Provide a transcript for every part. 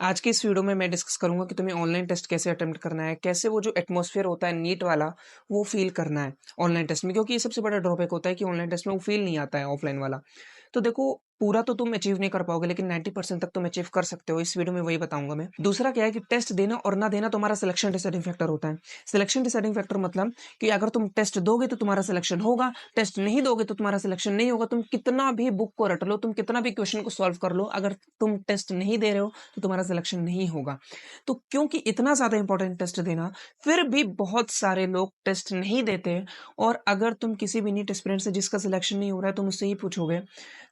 आज की इस वीडियो में मैं डिस्कस करूँगा कि तुम्हें ऑनलाइन टेस्ट कैसे अटेम्प्ट करना है, कैसे वो जो एटमॉस्फेयर होता है नीट वाला, वो फ़ील करना है ऑनलाइन टेस्ट में। क्योंकि ये सबसे बड़ा ड्रॉबैक होता है कि ऑनलाइन टेस्ट में वो फ़ील नहीं आता है ऑफलाइन वाला। तो देखो, पूरा तो तुम अचीव नहीं कर पाओगे लेकिन 90% तक तुम अचीव कर सकते हो। इस वीडियो में वही बताऊँगा मैं। दूसरा क्या है कि टेस्ट देना और ना देना तुम्हारा सिलेक्शन डिसाइडिंग फैक्टर होता है। सिलेक्शन डिसाइडिंग फैक्टर मतलब कि अगर तुम टेस्ट दोगे तो तुम्हारा सिलेक्शन होगा, टेस्ट नहीं दोगे तो तुम्हारा सिलेक्शन नहीं होगा। तुम कितना भी बुक को रट लो, तुम कितना भी क्वेश्चन को सॉल्व कर लो, अगर तुम टेस्ट नहीं दे रहे हो तो तुम्हारा सिलेक्शन नहीं होगा। तो क्योंकि इतना ज़्यादा इंपॉर्टेंट टेस्ट देना, फिर भी बहुत सारे लोग टेस्ट नहीं देते। और अगर तुम किसी भी नीट एस्पिरेंट से जिसका सिलेक्शन नहीं हो रहा है तुम उससे ही पूछोगे,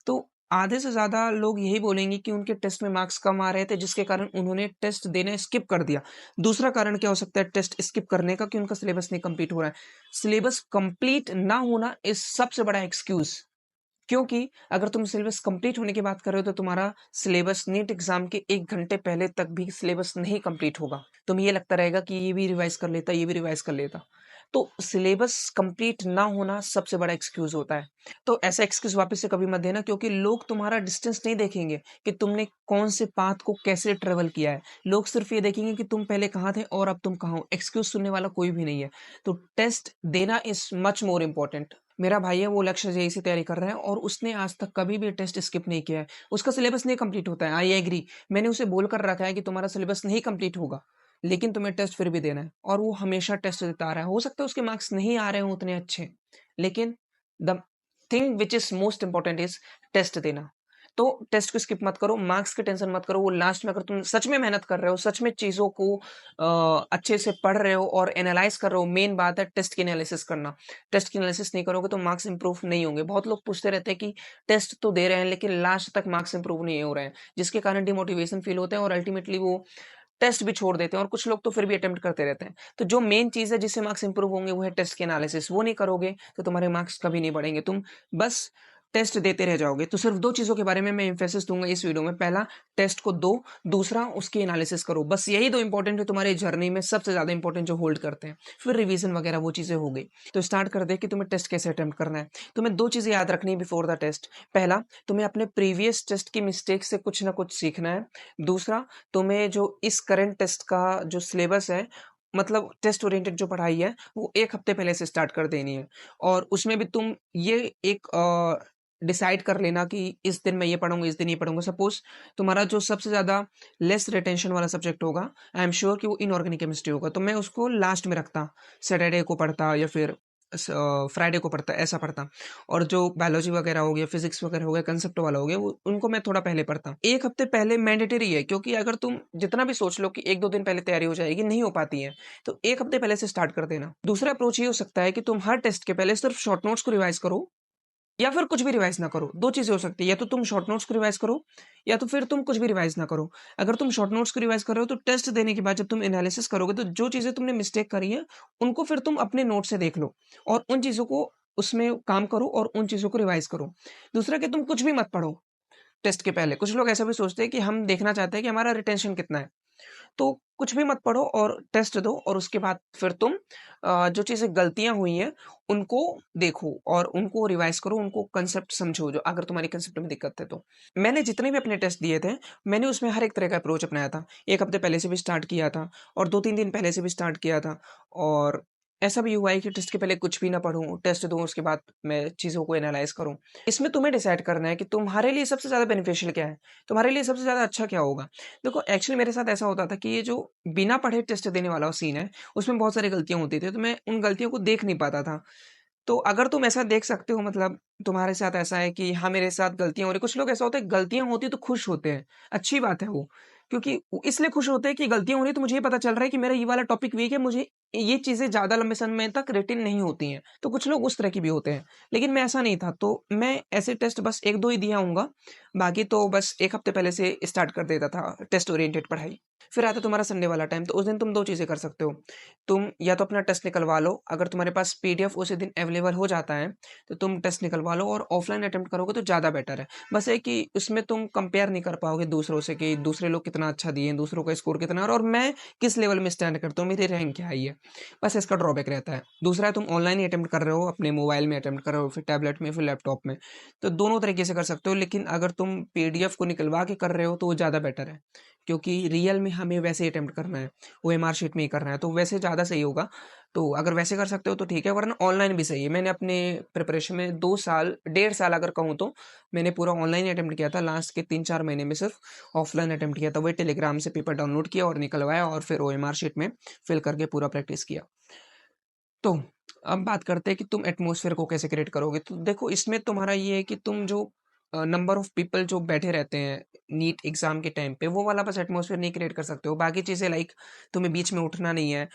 तो आधे से ज़्यादा लोग यही बोलेंगे कि उनके टेस्ट में मार्क्स कम आ रहे थे जिसके कारण उन्होंने टेस्ट देना स्किप कर दिया। दूसरा कारण क्या हो सकता है टेस्ट स्किप करने का, कि उनका सिलेबस नहीं कंप्लीट हो रहा है। सिलेबस कंप्लीट ना होना इस सबसे बड़ा एक्सक्यूज। क्योंकि अगर तुम सिलेबस कंप्लीट होने की बात कर रहे हो तो तुम्हारा सिलेबस नीट एग्जाम के 1 घंटे पहले तक भी सिलेबस नहीं कंप्लीट होगा। तुम्हें ये लगता रहेगा कि ये भी रिवाइज कर लेता, ये भी रिवाइज कर लेता। तो सिलेबस कंप्लीट ना होना सबसे बड़ा एक्सक्यूज होता है। तो ऐसा एक्सक्यूज वापस से कभी मत देना, क्योंकि लोग तुम्हारा डिस्टेंस नहीं देखेंगे कि तुमने कौन से पाथ को कैसे ट्रेवल किया है। लोग सिर्फ ये देखेंगे कि तुम पहले कहाँ थे और अब तुम कहाँ हो। एक्सक्यूज सुनने वाला कोई भी नहीं है। तो टेस्ट देना इज मच मोर इम्पोर्टेंट। मेरा भाई है, वो लक्ष्य जेईई से तैयारी कर रहा है और उसने आज तक कभी भी टेस्ट स्किप नहीं किया है। उसका सिलेबस नहीं कंप्लीट होता है, आई एग्री। मैंने उसे बोल कर रखा है कि तुम्हारा सिलेबस नहीं कंप्लीट होगा, लेकिन तुम्हें टेस्ट फिर भी देना है, और वो हमेशा टेस्ट देता आ रहा है। हो सकता है उसके मार्क्स नहीं आ रहे हों उतने अच्छे, लेकिन the thing which is most important is test देना। तो टेस्ट को स्किप मत करो, मार्क्स की टेंशन मत करो। वो लास्ट में अगर तुम सच में मेहनत कर रहे हो, सच में चीज़ों को अच्छे से पढ़ रहे हो और एनालाइज कर रहे हो, मेन बात है टेस्ट की एनालिसिस करना। टेस्ट की एनालिसिस नहीं करोगे तो मार्क्स इंप्रूव नहीं होंगे। बहुत लोग पूछते रहते हैं कि टेस्ट तो दे रहे हैं लेकिन लास्ट तक मार्क्स इंप्रूव नहीं हो रहे हैं, जिसके कारण डिमोटिवेशन फील होता है और अल्टीमेटली वो टेस्ट भी छोड़ देते हैं। और कुछ लोग तो फिर भी अटेम्प्ट करते रहते हैं। तो जो मेन चीज़ है जिससे मार्क्स इंप्रूव होंगे वो है टेस्ट के एनालिसिस। वो नहीं करोगे तो तुम्हारे मार्क्स कभी नहीं बढ़ेंगे, तुम बस टेस्ट देते रह जाओगे। तो सिर्फ 2 चीज़ों के बारे में मैं एम्फेसिस दूँगा इस वीडियो में। पहला, टेस्ट को दो, दूसरा उसकी एनालिसिस करो। बस यही 2 इंपॉर्टेंट है तुम्हारी जर्नी में, सबसे ज़्यादा इंपॉर्टेंट जो होल्ड करते हैं। फिर रिवीजन वगैरह वो चीज़ें हो गई। तो स्टार्ट कर दे कि तुम्हें टेस्ट कैसे अटेम्प्ट करना है। तुम्हें 2 चीज़ें याद रखनी है बिफोर द टेस्ट। पहला, तुम्हें अपने प्रीवियस टेस्ट की मिस्टेक से कुछ ना कुछ सीखना है। दूसरा, तुम्हें जो इस करंट टेस्ट का जो सिलेबस है, मतलब टेस्ट ओरिएंटेड जो पढ़ाई है, वो 1 हफ्ते पहले से स्टार्ट कर देनी है। और उसमें भी तुम ये एक डिसाइड कर लेना कि इस दिन मैं ये पढ़ूँगा, इस दिन ये पढ़ूँगा। सपोज़ तुम्हारा जो सबसे ज़्यादा लेस रिटेंशन वाला सब्जेक्ट होगा, आई एम श्योर कि वो इनऑर्गेनिक केमिस्ट्री होगा, तो मैं उसको लास्ट में रखता। सैटरडे को पढ़ता या फिर फ्राइडे को पढ़ता, ऐसा पढ़ता। और जो बायोलॉजी वगैरह हो गया, फिजिक्स वगैरह हो गया, कंसेप्ट वाला हो गया, वो उनको मैं थोड़ा पहले पढ़ता। 1 हफ्ते पहले मैंडेटरी है, क्योंकि अगर तुम जितना भी सोच लो कि 1-2 दिन पहले तैयारी हो जाएगी, नहीं हो पाती है। तो 1 हफ्ते पहले से स्टार्ट कर देना। दूसरा अप्रोच ये हो सकता है कि तुम हर टेस्ट के पहले सिर्फ शॉर्ट नोट्स को रिवाइज़ करो, या फिर कुछ भी रिवाइज़ ना करो। 2 चीज़ें हो सकती है, या तो तुम शॉर्ट नोट्स को रिवाइज़ करो, या तो फिर तुम कुछ भी रिवाइज़ ना करो। अगर तुम शॉर्ट नोट्स को रिवाइज़ कर रहे हो तो टेस्ट देने के बाद जब तुम एनालिसिस करोगे तो जो चीज़ें तुमने मिस्टेक करी है, उनको फिर तुम अपने नोट से देख लो और उन चीज़ों को उसमें काम करो और उन चीज़ों को रिवाइज़ करो। दूसरा कि तुम कुछ भी मत पढ़ो टेस्ट के पहले। कुछ लोग ऐसा भी सोचते हैं कि हम देखना चाहते हैं कि हमारा रिटेंशन कितना है। तो कुछ भी मत पढ़ो और टेस्ट दो, और उसके बाद फिर तुम जो चीज़ें गलतियाँ हुई हैं, उनको देखो और उनको रिवाइज़ करो, उनको कांसेप्ट समझो, जो अगर तुम्हारी कांसेप्ट में दिक्कत है तो। मैंने जितने भी अपने टेस्ट दिए थे, मैंने उसमें हर एक तरह का अप्रोच अपनाया था। 1 हफ्ते पहले से भी स्टार्ट किया था और 2-3 दिन पहले से भी स्टार्ट किया था। और ऐसा भी हुआ है कि टेस्ट के पहले कुछ भी ना पढूँ, टेस्ट दूँ, उसके बाद मैं चीज़ों को एनालाइज़ करूँ। इसमें तुम्हें डिसाइड करना है कि तुम्हारे लिए सबसे ज़्यादा बेनिफिशियल क्या है? तुम्हारे लिए सबसे ज़्यादा अच्छा क्या होगा? देखो, एक्चुअली मेरे साथ ऐसा होता था कि ये जो बिना पढ़े टेस्ट देने वाला सीन है, उसमें बहुत सारी गलतियाँ होती थी, तो मैं उन गलतियों को देख नहीं पाता था। तो अगर तुम ऐसा देख सकते हो, मतलब तुम्हारे साथ ऐसा है कि हाँ, मेरे साथ गलतियाँ हो रही, कुछ लोग ऐसा होता है गलतियाँ होती है तो खुश होते हैं, अच्छी बात है वो। क्योंकि वो इसलिए खुश होते हैं कि गलतियाँ हो रही है तो मुझे ये पता चल रहा है कि मेरा ये वाला टॉपिक वीक है, मुझे ये चीज़ें ज़्यादा लंबे समय तक रिटेन नहीं होती हैं। तो कुछ लोग उस तरह की भी होते हैं, लेकिन मैं ऐसा नहीं था, तो मैं ऐसे टेस्ट बस 1-2 ही दिया होऊँगा, बाकी तो बस 1 हफ्ते पहले से स्टार्ट कर देता था टेस्ट ओरिएंटेड पढ़ाई। फिर आता तुम्हारा संडे वाला टाइम, तो उस दिन तुम 2 चीज़ें कर सकते हो। तुम या तो अपना टेस्ट निकलवा लो, अगर तुम्हारे पास पीडीएफ उसी दिन अवेलेबल हो जाता है, तो तुम टेस्ट निकलवा लो और ऑफलाइन अटेम्प्ट करोगे तो ज़्यादा बेटर है। बस है कि उसमें तुम कंपेयर नहीं कर पाओगे दूसरों से कि दूसरे लोग कितना अच्छा दिए हैं, दूसरों का स्कोर कितना है और मैं किस लेवल में स्टैंड करता हूँ, मेरी रैंक क्या आई है। बस इसका ड्रॉबैक रहता है। दूसरा है, तुम ऑनलाइन ही अटेम्प्ट कर रहे हो, अपने मोबाइल में अटेम्प्ट कर रहे हो, फिर टैबलेट में, फिर लैपटॉप में। तो दोनों तरीके से कर सकते हो, लेकिन अगर तुम पीडीएफ को निकलवा के कर रहे हो तो वो ज़्यादा बेटर है। क्योंकि रियल में हमें वैसे ही अटेम्प्ट करना है, ओएमआर शीट में ही करना है, तो वैसे ज़्यादा सही होगा। तो अगर वैसे कर सकते हो तो ठीक है, वरना ऑनलाइन भी सही है। मैंने अपने प्रिपरेशन में 2 साल, डेढ़ साल अगर कहूँ तो मैंने पूरा ऑनलाइन ही अटेम्प्ट किया था। लास्ट के 3-4 महीने में सिर्फ ऑफलाइन अटेम्प्ट किया था। वही टेलीग्राम से पेपर डाउनलोड किया और निकलवाया और फिर ओएमआर शीट में फिल करके पूरा प्रैक्टिस किया। तो अब बात करते हैं कि तुम एटमॉस्फेयर को कैसे क्रिएट करोगे। तो देखो, इसमें तुम्हारा ये है कि तुम जो नंबर ऑफ पीपल जो बैठे रहते हैं नीट एग्जाम के टाइम पे, वो वाला बस एटमॉस्फेयर नहीं क्रिएट कर सकते हो। बाकी चीज़ें लाइक तुम्हें बीच में उठना नहीं है,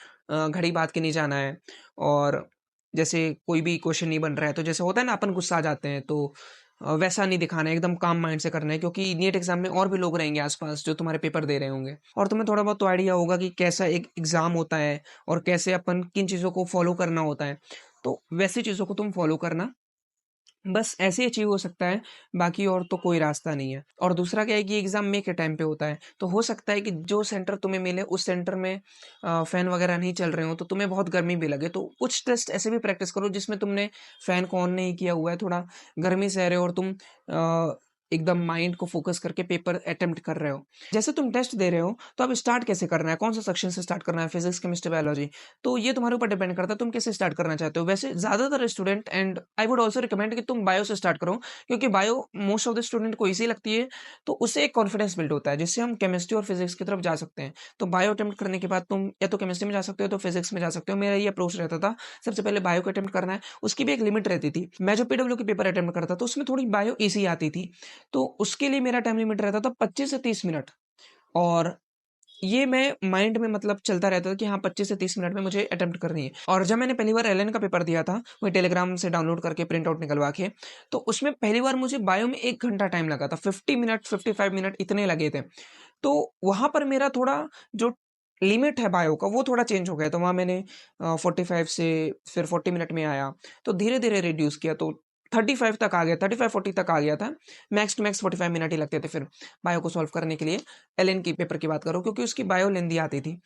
घड़ी बात के नहीं जाना है, और जैसे कोई भी क्वेश्चन नहीं बन रहा है तो जैसे होता है ना, अपन गुस्सा आ जाते हैं, तो वैसा नहीं दिखाना है, एकदम काम माइंड से करना है, क्योंकि नीट एग्जाम में और भी लोग रहेंगे आसपास जो तुम्हारे पेपर दे रहे होंगे, और तुम्हें थोड़ा बहुत तो आइडिया होगा कि कैसा एक एग्जाम होता है और कैसे अपन किन चीज़ों को फॉलो करना होता है। तो वैसी चीज़ों को तुम फॉलो करना, बस ऐसे ही अचीव हो सकता है, बाकी और तो कोई रास्ता नहीं है। और दूसरा क्या है कि एग्ज़ाम मे के टाइम पे होता है, तो हो सकता है कि जो सेंटर तुम्हें मिले उस सेंटर में फ़ैन वगैरह नहीं चल रहे हो, तो तुम्हें बहुत गर्मी भी लगे। तो कुछ टेस्ट ऐसे भी प्रैक्टिस करो जिसमें तुमने फ़ैन को ऑन नहीं किया हुआ है, थोड़ा गर्मी सह रहे हो और तुम एकदम माइंड को फ़ोकस करके पेपर अटेम्प्ट कर रहे हो। जैसे तुम टेस्ट दे रहे हो, तो अब स्टार्ट कैसे करना है, कौन-सा सेक्शन से स्टार्ट करना है, फिज़िक्स, केमिस्ट्री, बायोलॉजी, तो ये तुम्हारे ऊपर डिपेंड करता है तुम कैसे स्टार्ट करना चाहते हो। वैसे ज़्यादातर student, and I would also recommend कि तुम बायो से स्टार्ट करो, क्योंकि bio most of the student को ईज़ी लगती है, तो उससे एक कॉन्फिडेंस बिल्ड होता है, जिससे हम केमिस्ट्री और फिज़िक्स की तरफ जा सकते हैं। तो बायो अटेम्प्ट करने के बाद तुम या तो केमिस्ट्री में जा सकते हो, तो फिज़िक्स में जा सकते हो। मेरा ये अप्रोच रहता था, सबसे पहले बायो को अटेम्प्ट करना है, उसकी भी एक लिमिट रहती थी। मैं जो पीडब्ल्यू के पेपर अटेम्प्ट करता था, उसमें थोड़ी बायो ईज़ी आती थी, तो उसके लिए मेरा टाइम लिमिट रहता था 25 से 30 मिनट, और ये मैं माइंड में मतलब चलता रहता था कि हाँ, 25 से 30 मिनट में मुझे अटेम्प्ट करनी है। और जब मैंने पहली बार एलएन का पेपर दिया था, वही टेलीग्राम से डाउनलोड करके प्रिंट आउट निकलवा के, तो उसमें पहली बार मुझे बायो में 1 घंटा टाइम लगा था। 50 मिनट, 55 मिनट इतने लगे थे। तो वहाँ पर मेरा थोड़ा जो लिमिट है बायो का, वो थोड़ा चेंज हो गया। तो वहाँ मैंने 45 से फिर 40 मिनट में आया, तो धीरे-धीरे रिड्यूस किया, तो 35 तक आ गया, 35-40 तक आ गया था। मैक्स टू मैक्स 45 मिनट ही लगते थे फिर बायो को सॉल्व करने के लिए। एलएन की पेपर की बात करो, क्योंकि उसकी बायो लेंदी आती थी।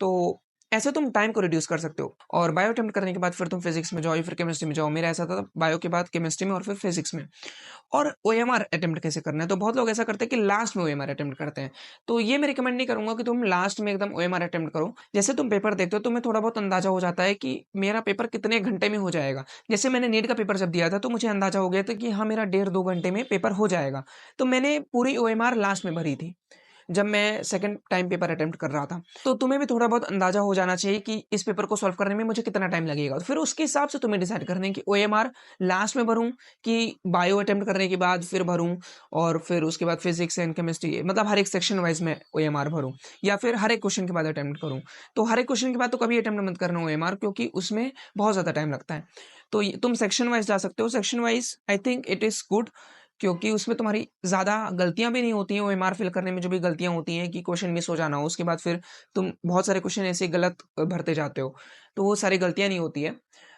तो ऐसे तुम टाइम को रिड्यूस कर सकते हो, और बायो अटेम्प्ट करने के बाद फिर तुम फिजिक्स में जाओ या फिर केमिस्ट्री में जाओ। मेरा ऐसा था, बायो के बाद केमिस्ट्री में और फिर फिजिक्स में। और ओएमआर अटेम्प्ट कैसे करना है, तो बहुत लोग ऐसा करते हैं कि लास्ट में ओएमआर अटेम्प्ट करते हैं। तो ये मैं रिकमेंड नहीं करूंगा कि तुम लास्ट में एकदम ओएमआर अटेम्प्ट करो। जैसे तुम पेपर देखते हो, तुम्हें थोड़ा बहुत अंदाजा हो जाता है कि मेरा पेपर कितने घंटे में हो जाएगा। जैसे मैंने नीट का पेपर जब दिया था, तो मुझे अंदाजा हो गया था कि हाँ, मेरा 1.5-2 घंटे में पेपर हो जाएगा। तो मैंने पूरी ओएमआर लास्ट में भरी थी, जब मैं सेकंड टाइम पेपर अटेम्प्ट कर रहा था। तो तुम्हें भी थोड़ा बहुत अंदाजा हो जाना चाहिए कि इस पेपर को सॉल्व करने में मुझे कितना टाइम लगेगा। तो फिर उसके हिसाब से तुम्हें डिसाइड करना है कि ओएमआर लास्ट में भरूं कि बायो अटेम्प्ट करने के बाद फिर भरूं, और फिर उसके बाद फिजिक्स एंड केमिस्ट्री, मतलब हर एक सेक्शन वाइज में ओएमआर भरूं, या फिर हर एक क्वेश्चन के बाद अटेम्प्ट करूं। तो हर एक क्वेश्चन के बाद तो कभी अटेम्प्ट मत करना ओएमआर, क्योंकि उसमें बहुत ज़्यादा टाइम लगता है। तो तुम सेक्शन वाइज जा सकते हो। Section wise I think it is good, क्योंकि उसमें तुम्हारी ज़्यादा गलतियाँ भी नहीं होती हैं। ओएमआर फिल करने में जो भी गलतियाँ होती हैं कि क्वेश्चन मिस हो जाना हो, उसके बाद फिर तुम बहुत सारे क्वेश्चन ऐसे गलत भरते जाते हो, तो वो सारी गलतियाँ नहीं होती है।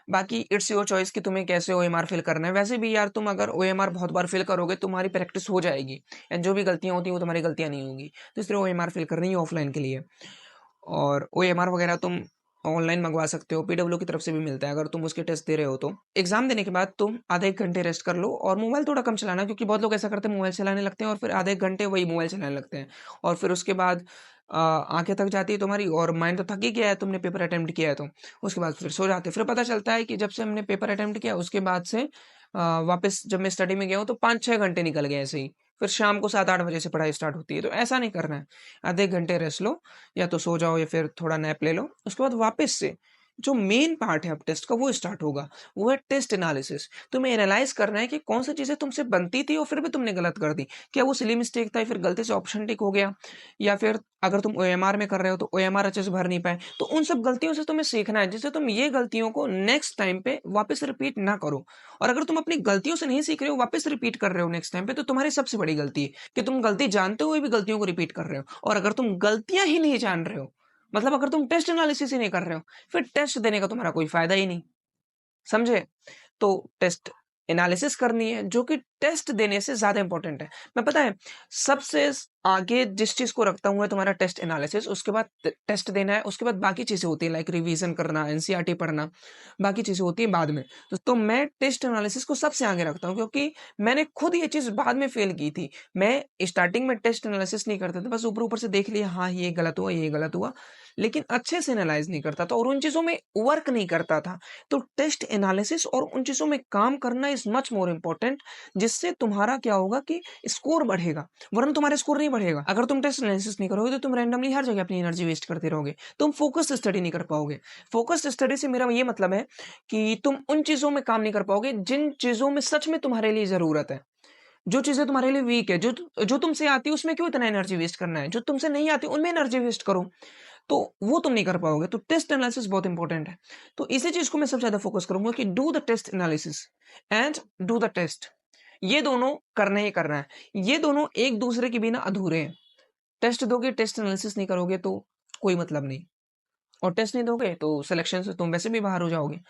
बाकी इट्स योर चॉइस कि तुम्हें कैसे ओएमआर फिल करना है। वैसे भी यार, तुम अगर ओएमआर बहुत बार फिल करोगे, तुम्हारी प्रैक्टिस हो जाएगी, एंड जो भी गलतियाँ होती हैं वो तुम्हारी गलतियाँ नहीं होंगी। तो इसलिए ओएमआर फिल करनी है ऑफलाइन के लिए। और ओएमआर वगैरह तुम ऑनलाइन मंगवा सकते हो, पीडब्ल्यू की तरफ से भी मिलता है, अगर तुम उसके टेस्ट दे रहे हो तो। एग्जाम देने के बाद तुम आधे 1 घंटे रेस्ट कर लो, और मोबाइल थोड़ा कम चलाना, क्योंकि बहुत लोग ऐसा करते हैं, मोबाइल चलाने लगते हैं और फिर आधे 1 घंटे वही मोबाइल चलाने लगते हैं, और फिर उसके बाद आंखें थक जाती है तुम्हारी, और माइंड तो थक ही गया है, तुमने पेपर अटेम्प्ट किया है तो। उसके बाद फिर सो जाते हैं। फिर पता चलता है कि जब से हमने पेपर अटेम्प्ट किया, उसके बाद से वापस जब मैं स्टडी में गया हूँ, तो 5-6 घंटे निकल गए ऐसे ही। फिर शाम को 7-8 बजे से पढ़ाई स्टार्ट होती है, तो ऐसा नहीं करना है। आधे 1 घंटे रेस्ट लो, या तो सो जाओ या फिर थोड़ा नैप ले लो। उसके बाद वापस से जो मेन पार्ट है अब टेस्ट का, वो स्टार्ट होगा। वो है टेस्ट एनालिसिस। तुम्हें एनालाइज करना है कि कौन सी चीजें तुमसे बनती थी और फिर भी तुमने गलत कर दी। क्या वो सिली मिस्टेक था, या फिर गलती से ऑप्शन टिक हो गया, या फिर अगर तुम ओएमआर में कर रहे हो तो ओएमआर अच्छे से भर नहीं पाए। तो उन सब गलतियों से तुम्हें सीखना है, जिससे तुम ये गलतियों को नेक्स्ट टाइम पे वापस रिपीट ना करो। और अगर तुम अपनी गलतियों से नहीं सीख रहे हो, वापस रिपीट कर रहे हो नेक्स्ट टाइम पे, तो तुम्हारी सबसे बड़ी गलती है कि तुम गलती जानते हुए भी गलतियों को रिपीट कर रहे हो। और अगर तुम गलतियां ही नहीं जान रहे हो, मतलब अगर तुम टेस्ट एनालिसिस ही नहीं कर रहे हो, फिर टेस्ट देने का तुम्हारा कोई फायदा ही नहीं। समझे? तो टेस्ट एनालिसिस करनी है, जो कि टेस्ट देने से ज़्यादा इम्पोर्टेंट है। मैं पता है सबसे आगे जिस चीज़ को रखता हूँ, वो है तुम्हारा टेस्ट एनालिसिस, उसके बाद टेस्ट देना है, उसके बाद बाकी चीज़ें होती है लाइक रिवीजन करना, एनसीईआरटी पढ़ना, बाकी चीज़ें होती है बाद में। तो मैं टेस्ट एनालिसिस को सबसे आगे रखता हूँ, क्योंकि मैंने खुद ये चीज़ बाद में फेल की थी। मैं स्टार्टिंग में टेस्ट एनालिसिस नहीं करता था, बस ऊपर-ऊपर से देख लिया, हाँ, ये गलत हुआ, ये गलत हुआ, लेकिन अच्छे से एनालाइज़ नहीं करता था और उन चीज़ों में वर्क नहीं करता था। तो टेस्ट एनालिसिस और उन चीज़ों में काम करना इज़ मच मोर इम्पोर्टेंट, जिससे तुम्हारा क्या होगा कि स्कोर बढ़ेगा, वरना तुम्हारा स्कोर नहीं बढ़ेगा। अगर तुम टेस्ट एनालिसिस नहीं करोगे, तो तुम रैंडमली हर जगह अपनी एनर्जी वेस्ट करते रहोगे। तुम फ़ोकस्ड स्टडी नहीं कर पाओगे। फ़ोकस्ड स्टडी से मेरा ये मतलब है कि तुम उन चीज़ों में काम नहीं कर पाओगे, जिन चीज़ों में सच में तुम्हारे लिए ज़रूरत है। जो चीज़ें तुम्हारे लिए वीक है, जो तुमसे आती है, उसमें क्यों इतना एनर्जी वेस्ट करना है? जो तुमसे नहीं आती, उनमें एनर्जी वेस्ट करो। तो वो तुम नहीं कर पाओगे। तो टेस्ट एनालिसिस बहुत इंपॉर्टेंट है। तो इसी चीज़ को मैं सबसे ज़्यादा फ़ोकस करूँगा कि do the test analysis and do the test. ये दोनों करना ही करना है। ये दोनों एक दूसरे के बिना अधूरे हैं। टेस्ट दोगे, टेस्ट एनालिसिस नहीं करोगे तो कोई मतलब नहीं, और टेस्ट नहीं दोगे तो सिलेक्शन से तुम वैसे भी बाहर हो जाओगे।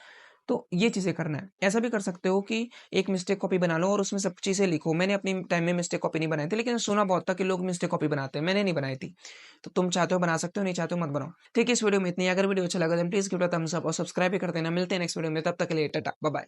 तो ये चीज़ें करना है। ऐसा भी कर सकते हो कि एक मिस्टेक कॉपी बना लो और उसमें सब चीज़ें लिखो। मैंने अपनी टाइम में मिस्टेक कॉपी नहीं बनाई थी, लेकिन सुना बहुत था कि लोग मिस्टेक कॉपी बनाते हैं, मैंने नहीं बनाई थी। तो तुम चाहते हो बना सकते हो, नहीं चाहते हो मत बनाओ। ठीक है, इस वीडियो में इतना ही। अगर वीडियो अच्छा लगा तो please give it a thumbs up और सब्सक्राइब भी कर देना। मिलते हैं नेक्स्ट वीडियो में, तब तक के लिए टाटा, बाय बाय।